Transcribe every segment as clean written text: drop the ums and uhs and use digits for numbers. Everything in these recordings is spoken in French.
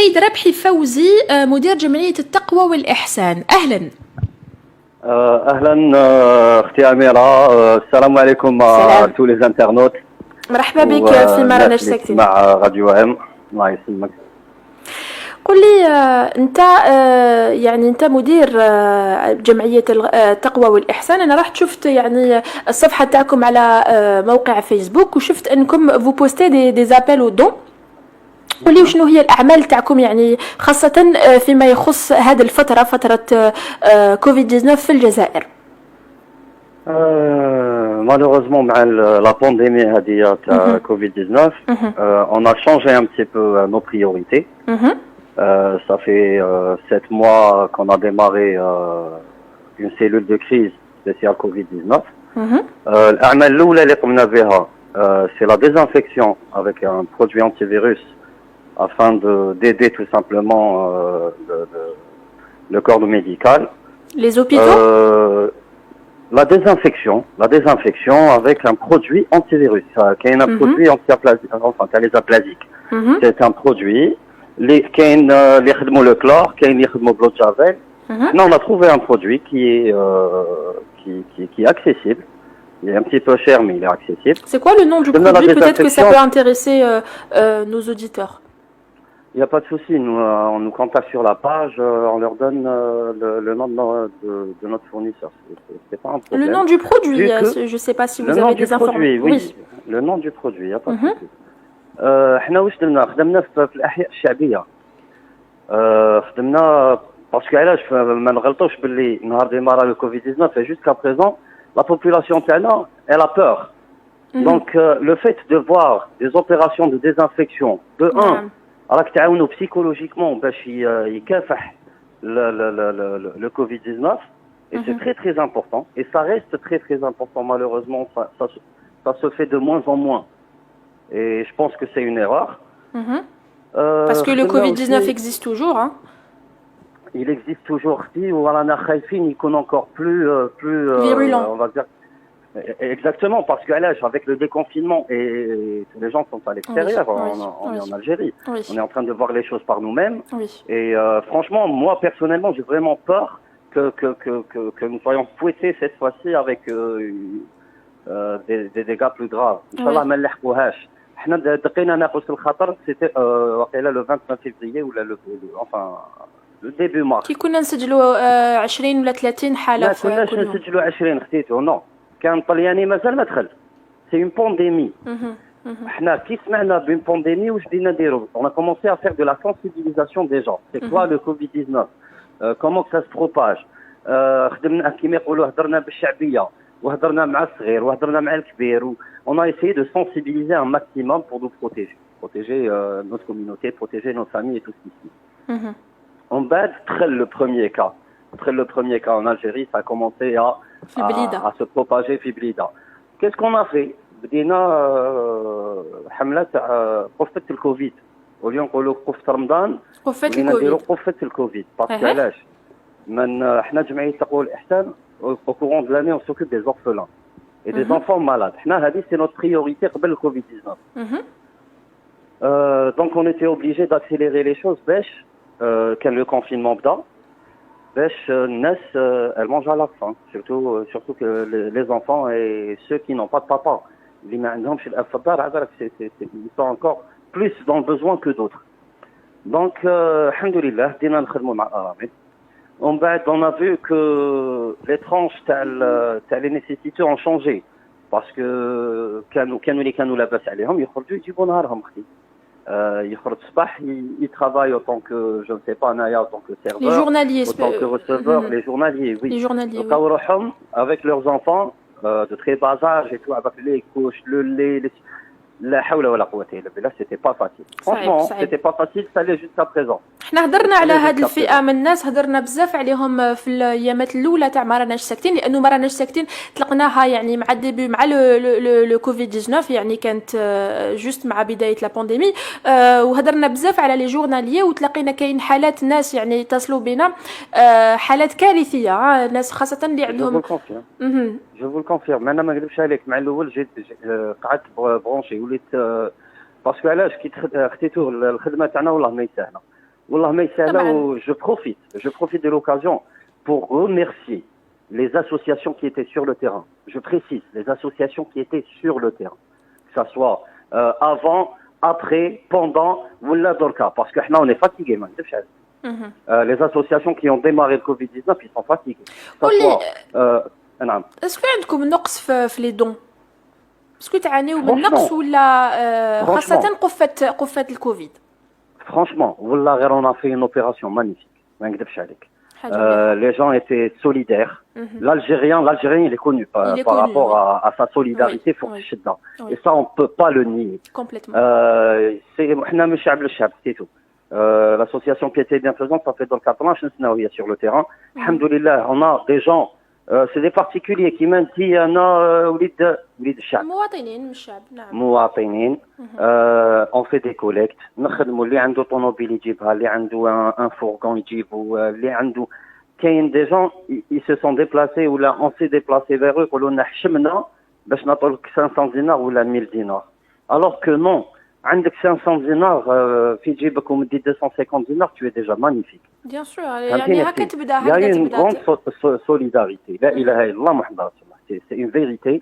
السيد ربحي فوزي مدير جمعية التقوى والإحسان. أهلا. اهلا اختي اميره. السلام عليكم à tous les internautes. مرحبا بك في مرة ساكتين مع راديو ام. الله يسلمك. قل لي انت يعني انت مدير جمعية التقوى والإحسان. انا رحت شفت يعني الصفحة تاعكم على موقع فيسبوك وشفت انكم فو بوستي دي زابيل او دون. قولي وشنو هي الأعمال تاعكم يعني خاصة فيما يخص هذه الفترة، فترة كوفيد 19 في الجزائر. Malheureusement, la pandémie de Covid-19, on a changé un petit peu nos priorités. Ça fait 7 mois qu'on a démarré une cellule de crise spéciale Covid-19. الأعمال الأولى اللي قمنا بها c'est la désinfection avec un produit antivirus afin d'aider tout simplement le corps médical. Les hôpitaux La désinfection avec un produit antivirus. Qui est un produit anti-aplasique. C'est un produit qui est le chlore, qui est le javel. On a trouvé un produit qui est accessible. Il est un petit peu cher, mais il est accessible. C'est quoi le nom du produit? Peut-être que ça peut intéresser nos auditeurs. Il n'y a pas de souci. On nous contacte sur la page, on leur donne le nom de notre fournisseur. C'est pas un problème. Le nom du produit, je ne sais pas si vous avez des informations. Oui, le nom du produit, il n'y a pas de souci. احنا واش درنا؟ خدمنا في الأحياء الشعبية. خدمنا باسكو علاش ما نغلطوش باللي نهار ديمارا لو كوفيد 19 jusqu'à présent la population تاعنا elle a peur. Donc le fait de voir des opérations de désinfection de راك تعاونوا psychologiquement باش يكافح le Covid 19 et c'est très très important et ça reste très très important. Malheureusement ça se fait de moins en moins et je pense que c'est une erreur. Parce que le Covid 19 existe toujours hein. Il existe toujours si ورانا خايفين يكون encore plus virulent on va dire. Exactement, parce que là, avec le déconfinement et tous les gens sont à l'extérieur, on est en Algérie, on est en train de voir les choses par nous-mêmes. Et franchement, moi personnellement, j'ai vraiment peur que nous soyons fouettés cette fois-ci avec des dégâts plus graves. Inch'Allah, ما نلحقوهاش. احنا دقينا ناقص الخطر c'était وقيلا le 29 février ou enfin le début mars. كي كنا نسجلوا 20 ولا 30 حالة في كل يوم. ما كناش نسجلوا 20 خديتو نو. كان طلياني مازال ما دخل. C'est une pandémie. احنا كي سمعنا بين بانديمي واش بدينا نديرو؟ On a commencé à faire de la sensibilisation des gens. C'est quoi le Covid 19? Comment que ça se propage? خدمنا كيما يقولوا هضرنا بالشعبية وهضرنا مع الصغير وهضرنا مع الكبير. On a essayé de sensibiliser un maximum pour nous protéger notre communauté, protéger nos familles et tout ceci. En bas, le premier cas en Algérie, ça a commencé à se propager Fiblida. Qu'est-ce qu'on a fait? بدينا حملة قفة الكوفيد. واليوم نقولوا قفة رمضان. نديروا قفة الكوفيد. باسكو علاش؟ حنا جمعية التقوى والإحسان au courant de l'année on s'occupe des orphelins et des enfants malades. حنا هذه c'est notre priorité قبل الكوفيد 19. Donc on était obligé d'accélérer les choses باش كان le confinement بدا. باش الناس elles mangent à la faim, surtout que les enfants et ceux qui n'ont pas de papa اللي ما عندهمش الاب في الدار عبارك ils sont encore plus dans le besoin que d'autres. Donc الحمد لله بدينا نخدموا مع الأرامل. ومن بعد on a vu que les tranches تاع les nécessités ont changé parce que كانوا اللي كانوا لاباس عليهم يخرجوا يجيبوا نهارهم اختي. يخرج الصباح يترافاي autant que je ne sais pas Naya autant que serveur, les journaliers autant que receveur, les journaliers oui. Les journaliers لقاو روحهم avec leurs enfants de très bas âge et tout avec les couches, le lait, لا حول ولا قوة إلا بالله. C'était pas facile. Franchement, c'était pas facile, ça l'est jusqu'à présent. احنا هضرنا على هذه الفئة من الناس، هضرنا بزاف عليهم في الايامات الاولى تاع ما راناش ساكتين، لانه ما راناش ساكتين طلقناها يعني مع الديبي مع لو كوفيد 19 يعني كانت جوست مع بداية لا بانديمي. وهضرنا بزاف على لي جورناليي وتلاقينا كاين حالات ناس يعني اتصلوا بنا حالات كارثية، ناس خاصة اللي عندهم. جو فو الكونفيرم انا ما نكذبش عليك. مع الاول جيت قعدت برونشي وليت باسكو علاش كي خديتو الخدمه تاعنا والله ما يسهله. والله ما يسهل. Je profite de l'occasion pour remercier les associations qui étaient sur le terrain. Je précise, les associations qui étaient sur le terrain. Que ça soit avant, après, pendant, ou là dans le cas. Parce que on est fatigués, man. Les associations qui ont démarré le Covid-19, ils sont fatigués. Que ça soit... Est-ce que عندكم نقص في les dons؟ اسكو تعانيوا من نقص ولا خاصة قفة الكوفيد؟ Franchement, والله غير on a fait une opération magnifique. ما نكذبش عليك. Les gens étaient solidaires. L'Algérien, il est connu par rapport à sa solidarité pour Chidna. Et ça, on ne peut pas le nier. Complètement. C'est tout. L'association Piété et Bienfaisance, ça fait dans 4 ans, je suis sur le terrain. Alhamdoulilah, on a des gens, c'est des particuliers qui m'ont dit, وليد الشعب. مواطنين من الشعب، نعم. مواطنين. On fait des collectes. نخدموا اللي عنده طوموبيل يجيبها، اللي عنده un fourgon يجيبوا، اللي عنده كاين des gens ils se sont déplacés ou là on s'est déplacé vers eux يقولوا لنا حشمنا باش نعطوك 500 دينار ولا 1000 دينار. Alors que non, عندك 500 دينار في جيبك ومدي 250 دينار tu es déjà magnifique. Bien sûr, يعني هكا تبدا Il y a une grande solidarité. لا اله الا الله محمد رسول الله. C'est une vérité.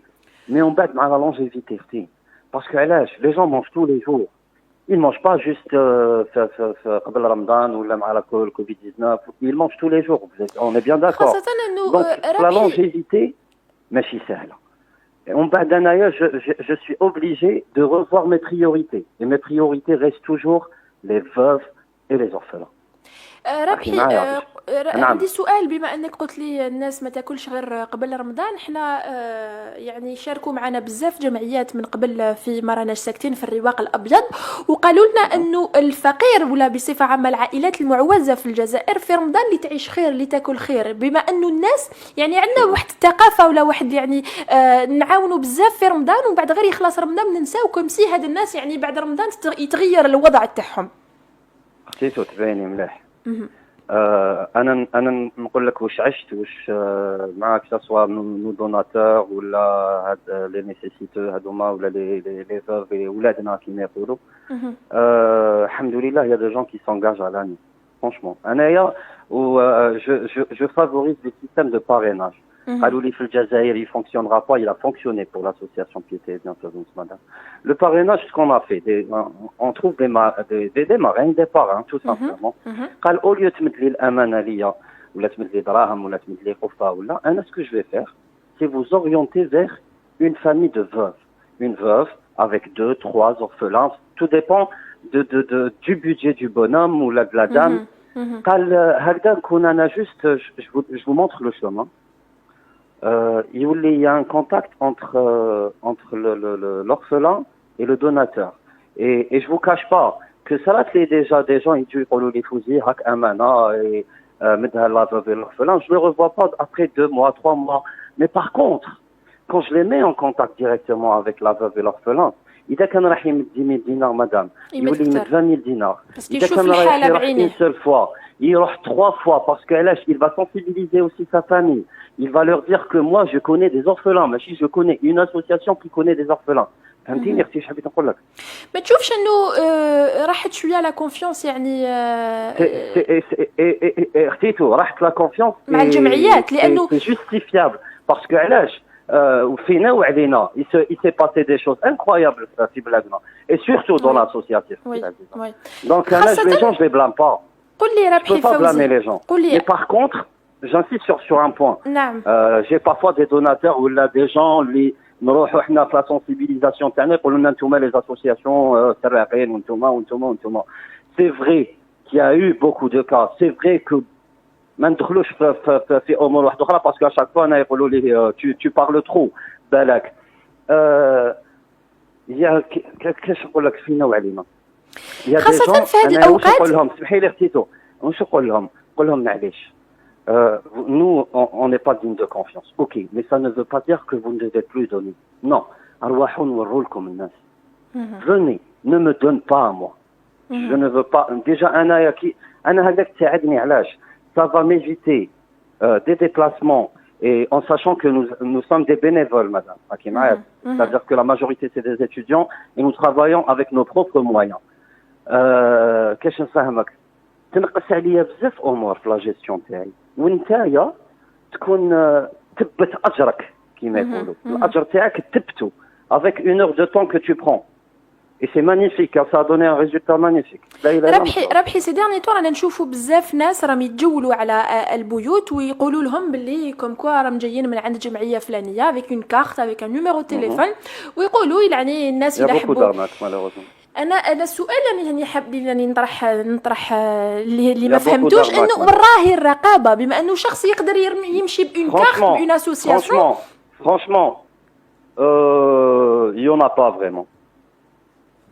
Mais on bat مع la longévité. Parce que les gens mangent tous les jours. Ils ne mangent pas juste قبل رمضان ولا مع la Covid-19. Ils mangent tous les jours. On est bien d'accord. Donc la longévité, ماشي سهلة. En bas d'un ailleurs, je suis obligé de revoir mes priorités. Et mes priorités restent toujours les veuves et les orphelins. ربحي عندي سؤال. بما انك قلت لي الناس ما تاكلش غير قبل رمضان، احنا يعني شاركوا معنا بزاف جمعيات من قبل في مرانا ساكتين في الرواق الابيض، وقالوا لنا انه الفقير ولا بصفه عامه العائلات المعوزه في الجزائر في رمضان اللي تعيش خير، اللي تاكل خير، بما انه الناس يعني عندنا واحد الثقافه ولا واحد يعني نعاونوا بزاف في رمضان، ومن بعد غير يخلص رمضان ننساو كومسي هاد الناس يعني بعد رمضان يتغير الوضع تاعهم. اختيتو تبيني مليح. انا نقول لك واش عشت واش معاك سواء نو دوناتور ولا هاد لي نيسيسيتو هادوما ولا لي فاف ولادنا كيما يقولوا. الحمد لله يا دي جون كي سونغاج على l'année. Franchement انايا je favorise les systèmes de parrainage. قالوا لي في الجزائر il fonctionnera pas, il a fonctionné pour l'association Piété et Bienfaisance madame. Le parrainage, ce qu'on a fait, on trouve des marraines, des parrains tout simplement. قال au lieu تمد لي الامانه ليا ولا تمد لي دراهم ولا تمد لي قفه ولا انا ce que je vais faire c'est vous orienter vers une famille de veuves, une veuve avec 2, 3 orphelins, tout dépend du budget du bonhomme ou de la dame. قال هكذا نكون انا juste je vous montre le chemin. Il y a un contact entre l'orphelin et le donateur. Et je vous cache pas que ça là c'est déjà des gens ils disent pour les fusils hak amana et mettre la veuve et l'orphelin, je ne les revois pas après 2 mois, 3 mois. Mais par contre, quand je les mets en contact directement avec la veuve et l'orphelin, إذا كان راح يمد 10 000 دينار مدام يولي يمد 20 000 دينار. إذا كان راح يروح une seule fois يروح 3 fois parce que là il va sensibiliser aussi sa famille. Il va leur dire que moi je connais des orphelins, ماشي je connais une association qui connaît des orphelins. فهمتيني اختي اش حبيت نقول لك؟ ما تشوفش انه راحت شويه لا كونفيونس يعني اختيتو راحت لا كونفيونس مع الجمعيات لانه c'est justifiable parce que علاش وفينا وعلينا il s'est passé des choses incroyables في بلادنا et surtout dans l'associatif. Donc les gens je les blâme pas. قول لي ربحي فوزي. Je peux pas blâmer les gens. Mais par contre j'insiste sur un point. J'ai parfois des donateurs ou là des gens اللي نروحوا احنا في لا سونسيبيليزاسيون تاعنا يقولوا لنا نتوما لي اسوسياسيون سراقين وانتوما. C'est vrai qu'il y a eu beaucoup de cas. C'est vrai que ما ندخلوش في امور واحده اخرى باسكو اشاك فوا انا يقولوا لي tu parles trop بالك. يا كيفاش نقول لك فينا وعلينا. خاصه في هذه الاوقات. واش نقول لهم سمحي لي اختيتو واش نقول لهم معليش. Nous, on n'est pas digne de confiance. Ok, mais ça ne veut pas dire que vous ne devez plus donner. Non. Venez, ne me donne pas à moi. Je ne veux pas. Déjà, ça va m'éviter des déplacements et en sachant que nous sommes des bénévoles, madame. C'est-à-dire que la majorité, c'est des étudiants et nous travaillons avec nos propres moyens. Qu'est-ce que ça veut dire? تنقص عليا بزاف امور في لا جيستيون تاعي، وانتايا تكون تبت اجرك كما يقولوا، الاجر تاعك تبتو avec une heure de temps que tu prends. Et c'est magnifique, ça a donné un résultat magnifique. ربحي سي ديرني طور انا نشوفوا بزاف ناس راهم يتجولوا على البيوت ويقولوا لهم باللي كوم كوا راهم جايين من عند جمعيه فلانيه avec une carte avec un numéro de téléphone ويقولوا يعني الناس اللي يحبوا. انا السؤال اللي حاب يعني نطرح اللي ما فهمتوش انه وين راهي الرقابه بما انه شخص يقدر يمشي بون كارت بون اسوسياسيون. Franchement, il y en a pas vraiment.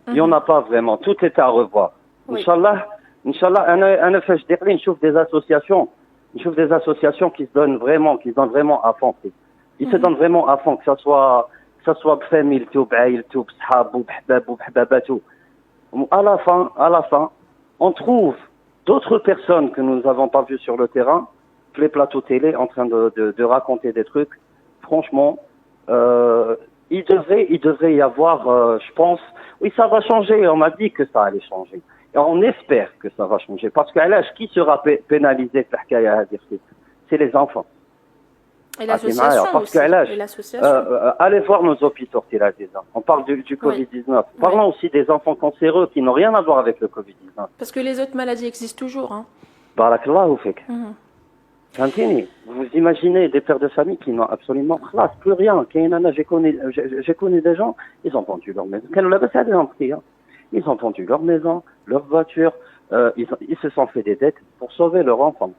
Il y en a pas vraiment. Tout est à revoir. Inch'Allah, أنا فاش داخلين نشوف des associations qui se donnent vraiment à fond. Ils se donnent vraiment à fond, que ça soit بفاميلته بعائلته بصحابه بحبابه بحباباته. À la fin, on trouve d'autres personnes que nous n'avons pas vues sur le terrain, les plateaux télé en train de raconter des trucs. Franchement, il devrait y avoir, je pense, oui, ça va changer. On m'a dit que ça allait changer. Et on espère que ça va changer. Parce qu'à l'âge, qui sera pénalisé? C'est les enfants. Et l'association parce aussi. qu'à l'âge, allez voir nos hôpitaux, on parle du Covid-19. Parlons aussi des enfants cancéreux qui n'ont rien à voir avec le Covid-19. Parce que les autres maladies existent toujours. Hein. Barakallahu fik. Vous imaginez des pères de famille qui n'ont absolument plus rien. J'ai connu des gens, ils ont vendu leur maison. Ils ont vendu leur maison, leur voiture, ils se sont fait des dettes pour sauver leur enfant.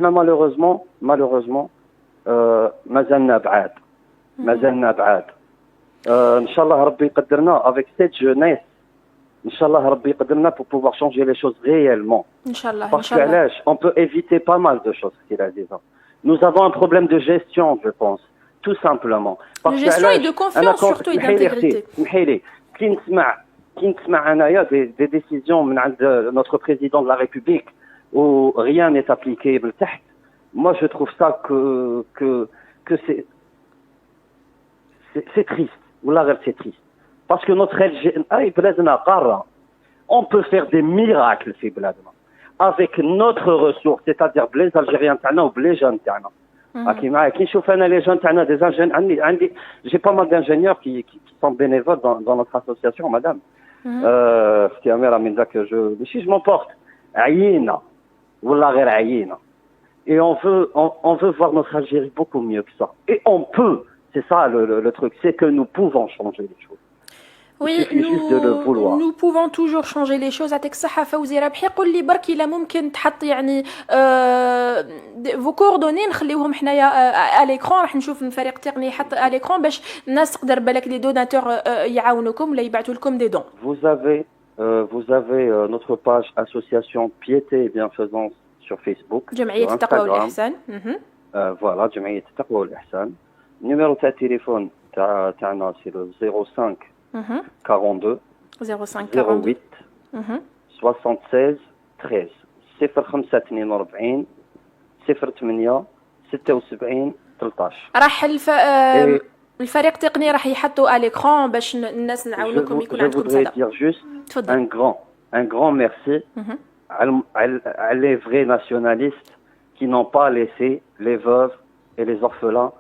malheureusement مازلنا بعاد. Inch'Allah Rabbi يقدرنا avec cette jeunesse. Inch'Allah Rabbi يقدرنا pour pouvoir changer les choses réellement. Inch'Allah. Parce qu'on peut éviter pas mal de choses, qu'il a dit. Nous avons un problème de gestion, je pense, tout simplement. De gestion et de confiance surtout et d'intégrité. كي نسمع انايا des décisions من عند notre président de la République où rien n'est appliqué بالتحت. Moi je trouve ça que c'est triste. والله غير c'est triste. Parce que notre بلادنا قارة. On peut faire des miracles في بلادنا avec notre ressource, c'est-à-dire les Algériens تاعنا وبلي جون تاعنا. كي معايا كي نشوف انا لي جون تاعنا des ingénieurs عندي j'ai pas mal d'ingénieurs qui sont bénévoles dans notre association madame. اختي اميره من ذاك جو ماشي جو m'emporte عيينا والله غير عيينا. Et on veut voir notre Algérie beaucoup mieux que ça. Et on peut, c'est ça le truc, c'est que nous pouvons changer les choses. Oui, nous pouvons toujours changer les choses. عطيك الصحة فوزي ربحي. قول لي برك إلا ممكن تحط يعني vos coordonnées نخليوهم حنايا à l'écran. راح نشوف من فريق تقني يحط à l'écran باش الناس تقدر بالك لي دوناتور يعاونوكم ولا يبعثوا لكم دي دون. Vous avez notre page association Piété et Bienfaisance sur Facebook. جمعية التقوى والإحسان. Voilà, جمعية التقوى والإحسان. Numéro de téléphone تاعنا c'est le 05 42 08 76 13 0542 08 76 13. راح الفريق التقني راح يحطوا على l'écran باش الناس نعاونوكم يكون عندكم مساعدة. Je voudrais dire juste un grand merci à les vrais nationalistes qui n'ont pas laissé les veuves et les orphelins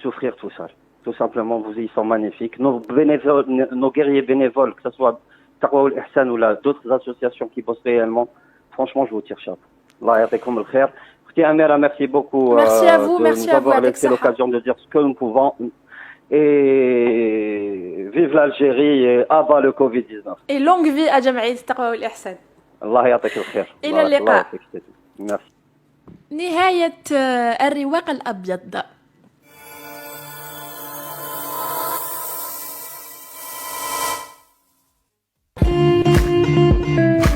souffrir tout seuls. Tout simplement, ils sont magnifiques. Nos guerriers bénévoles, que ce soit Taqwa ou l'Ihsan ou d'autres associations qui bossent réellement, franchement, je vous tire chapeau. Allah ya'tikoum al-khair. Khti Amira, merci beaucoup de nous avoir laissé l'occasion de dire ce que nous pouvons. Et vive l'Algérie et abat le Covid-19. Et longue vie à Jamaïat Taqwa ou l'Ihsan. Allah ya'tik al-khair. إلى اللقاء. Merci. نهاية الرواق الأبيض.